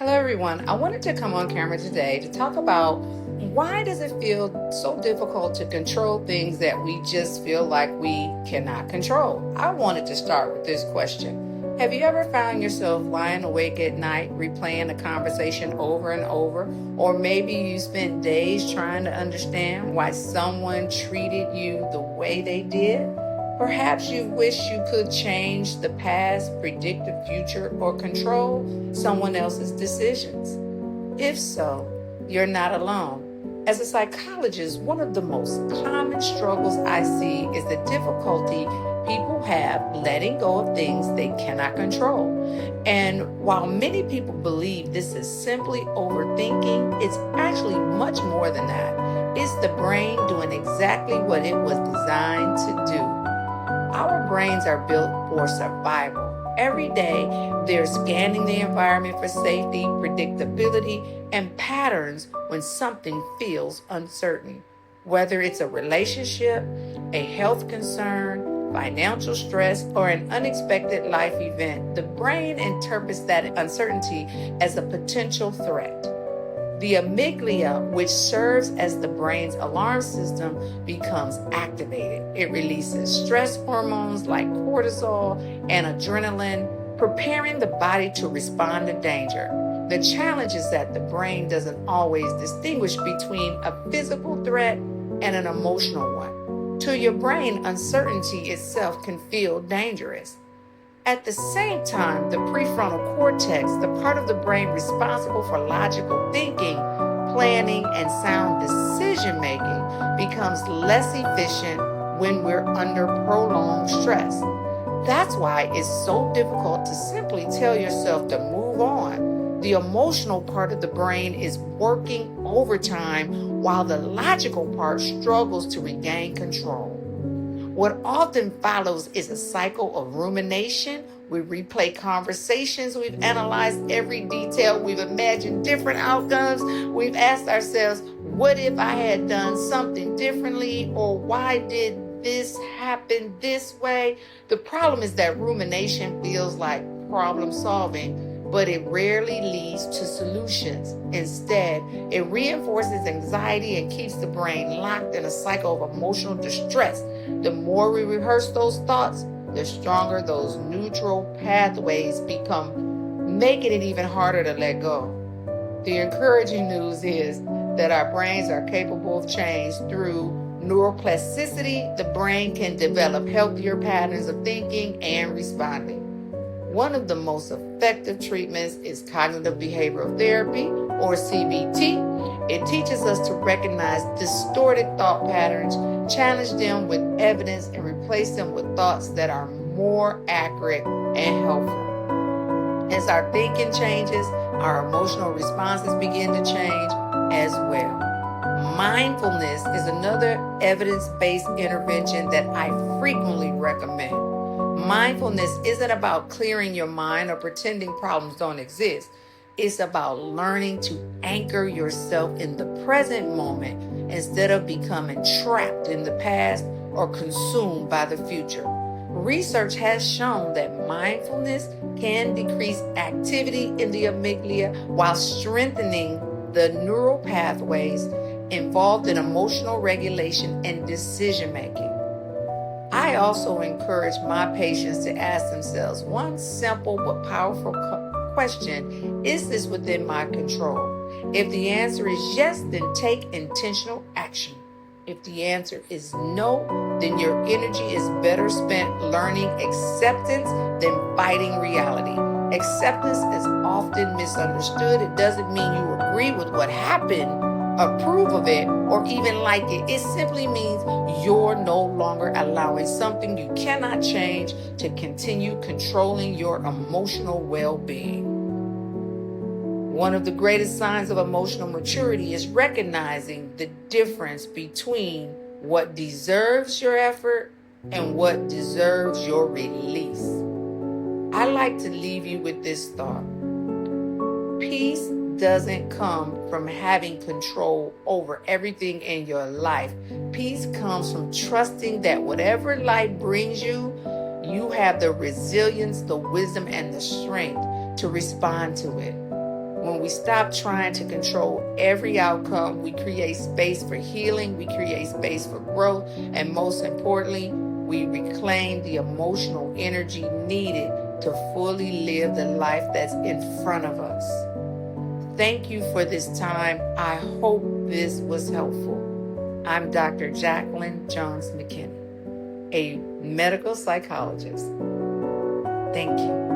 Hello everyone. I wanted to come on camera today to talk about why does it feel so difficult to control things that we just feel like we cannot control? I wanted to start with this question. Have you ever found yourself lying awake at night replaying a conversation over and over? Or maybe you spent days trying to understand why someone treated you the way they did? Perhaps you wish you could change the past, predict the future, or control someone else's decisions. If so, you're not alone. As a psychologist, one of the most common struggles I see is the difficulty people have letting go of things they cannot control. And while many people believe this is simply overthinking, it's actually much more than that. It's the brain doing exactly what it was designed to do. Our brains are built for survival. Every day, they're scanning the environment for safety, predictability, and patterns when something feels uncertain. Whether it's a relationship, a health concern, financial stress, or an unexpected life event, the brain interprets that uncertainty as a potential threat. The amygdala, which serves as the brain's alarm system, becomes activated. It releases stress hormones like cortisol and adrenaline, preparing the body to respond to danger. The challenge is that the brain doesn't always distinguish between a physical threat and an emotional one. To your brain, uncertainty itself can feel dangerous. At the same time, the prefrontal cortex, the part of the brain responsible for logical thinking, planning, and sound decision making, becomes less efficient when we're under prolonged stress. That's why it's so difficult to simply tell yourself to move on. The emotional part of the brain is working overtime while the logical part struggles to regain control. What often follows is a cycle of rumination. We replay conversations, we've analyzed every detail, we've imagined different outcomes, we've asked ourselves, what if I had done something differently, or why did this happen this way? The problem is that rumination feels like problem solving, but it rarely leads to solutions. Instead, it reinforces anxiety and keeps the brain locked in a cycle of emotional distress. The more we rehearse those thoughts, the stronger those neutral pathways become, making it even harder to let go. The encouraging news is that our brains are capable of change through neuroplasticity. The brain can develop healthier patterns of thinking and responding. One of the most effective treatments is cognitive behavioral therapy, or CBT. It teaches us to recognize distorted thought patterns, challenge them with evidence, and replace them with thoughts that are more accurate and helpful. As our thinking changes, our emotional responses begin to change as well. Mindfulness is another evidence-based intervention that I frequently recommend. Mindfulness isn't about clearing your mind or pretending problems don't exist. It's about learning to anchor yourself in the present moment instead of becoming trapped in the past or consumed by the future. Research has shown that mindfulness can decrease activity in the amygdala while strengthening the neural pathways involved in emotional regulation and decision making. I also encourage my patients to ask themselves one simple but powerful question: is this within my control? If the answer is yes, then take intentional action. If the answer is no, then your energy is better spent learning acceptance than fighting reality. Acceptance is often misunderstood. It doesn't mean you agree with what happened, approve of it, or even like it. It simply means you're no longer allowing something you cannot change to continue controlling your emotional well-being. One of the greatest signs of emotional maturity is recognizing the difference between what deserves your effort and what deserves your release. I like to leave you with this thought. Peace doesn't come from having control over everything in your life. Peace comes from trusting that whatever life brings you, you have the resilience, the wisdom, and the strength to respond to it. When we stop trying to control every outcome, we create space for healing, we create space for growth, and most importantly, we reclaim the emotional energy needed to fully live the life that's in front of us. Thank you for this time. I hope this was helpful. I'm Dr. Jacqueline Jones McKinney, a medical psychologist. Thank you.